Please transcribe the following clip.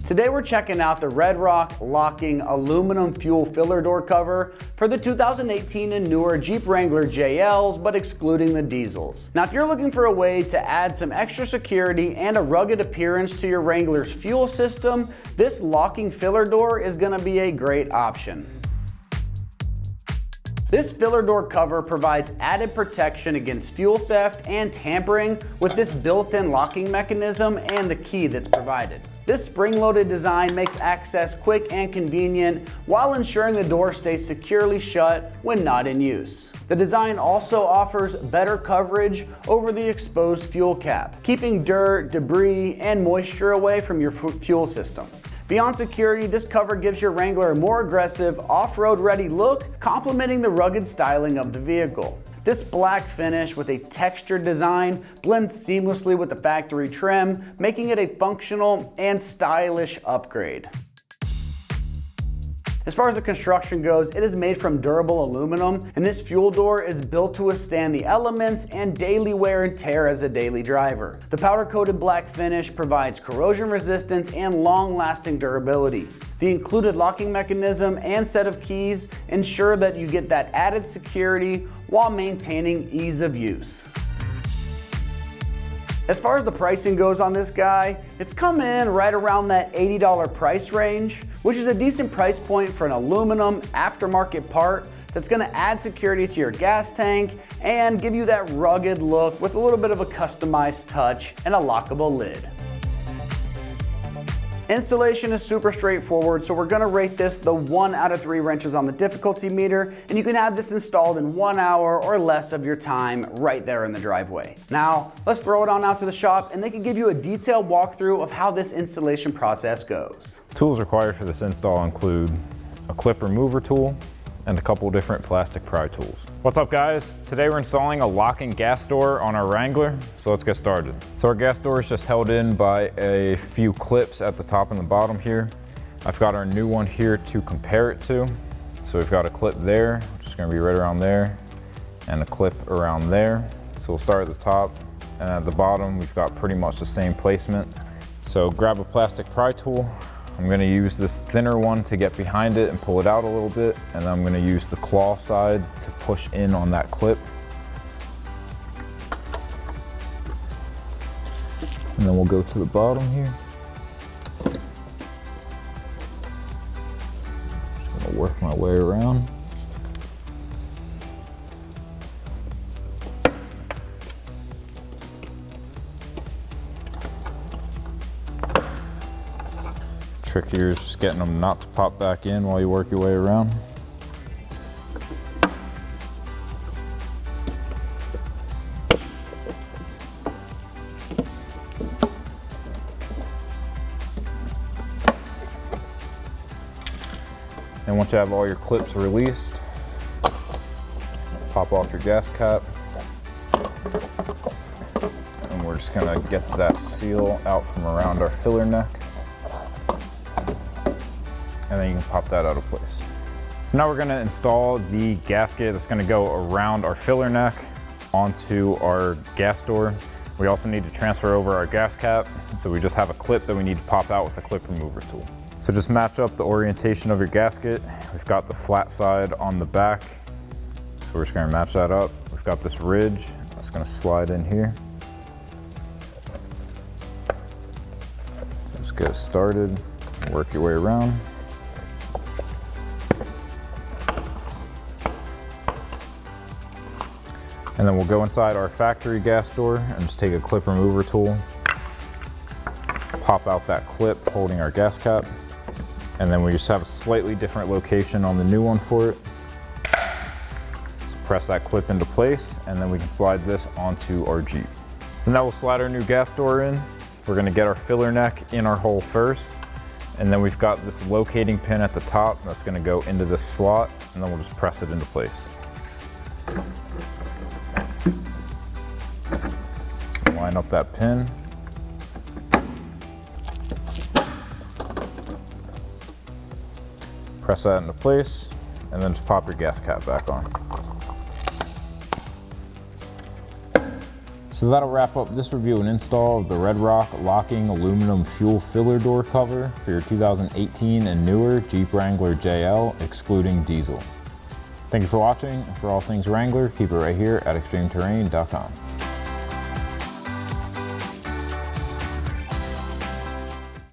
Today we're checking out the Red Rock locking aluminum fuel filler door cover for the 2018 and newer Jeep Wrangler JLs, but excluding the diesels. Now if you're looking for a way to add some extra security and a rugged appearance to your Wrangler's fuel system, this locking filler door is going to be a great option. This filler door cover provides added protection against fuel theft and tampering with this built-in locking mechanism and the key that's provided. This spring-loaded design makes access quick and convenient while ensuring the door stays securely shut when not in use. The design also offers better coverage over the exposed fuel cap, keeping dirt, debris, and moisture away from your fuel system. Beyond security, this cover gives your Wrangler a more aggressive, off-road ready look, complementing the rugged styling of the vehicle. This black finish with a textured design blends seamlessly with the factory trim, making it a functional and stylish upgrade. As far as the construction goes, it is made from durable aluminum, and this fuel door is built to withstand the elements and daily wear and tear as a daily driver. The powder-coated black finish provides corrosion resistance and long-lasting durability. The included locking mechanism and set of keys ensure that you get that added security while maintaining ease of use. As far as the pricing goes on this guy, it's come in right around that $80 price range, which is a decent price point for an aluminum aftermarket part that's going to add security to your gas tank and give you that rugged look with a little bit of a customized touch and a lockable lid. Installation is super straightforward, so we're going to rate this the 1 out of 3 wrenches on the difficulty meter, and you can have this installed in 1 hour or less of your time right there in the driveway. Now, let's throw it on out to the shop and they can give you a detailed walkthrough of how this installation process goes. Tools required for this install include a clip remover tool and a couple different plastic pry tools. What's up guys? Today we're installing a locking gas door on our Wrangler, so let's get started. So our gas door is just held in by a few clips at the top and the bottom here. I've got our new one here to compare it to. So we've got a clip there, which is gonna be right around there, and a clip around there. So we'll start at the top, and at the bottom we've got pretty much the same placement. So grab a plastic pry tool. I'm going to use this thinner one to get behind it and pull it out a little bit, and then I'm going to use the claw side to push in on that clip. And then we'll go to the bottom here. Just going to work my way around. Trick here is just getting them not to pop back in while you work your way around. And once you have all your clips released, pop off your gas cap. And we're just gonna get that seal out from around our filler neck. And then you can pop that out of place. So now we're gonna install the gasket that's gonna go around our filler neck onto our gas door. We also need to transfer over our gas cap, so we just have a clip that we need to pop out with a clip remover tool. So just match up the orientation of your gasket. We've got the flat side on the back, so we're just gonna match that up. We've got this ridge that's gonna slide in here. Just get it started, work your way around. And then we'll go inside our factory gas door and just take a clip remover tool, pop out that clip holding our gas cap, and then we just have a slightly different location on the new one for it. Just press that clip into place, and then we can slide this onto our Jeep. So now we'll slide our new gas door in. We're gonna get our filler neck in our hole first, and then we've got this locating pin at the top that's gonna go into this slot, and then we'll just press it into place. Line up that pin. Press that into place, and then just pop your gas cap back on. So So that'll wrap up this review and install of the Red Rock locking aluminum fuel filler door cover for your 2018 and newer Jeep Wrangler JL, excluding diesel. Thank you for watching, and for all things Wrangler, keep it right here at extremeterrain.com.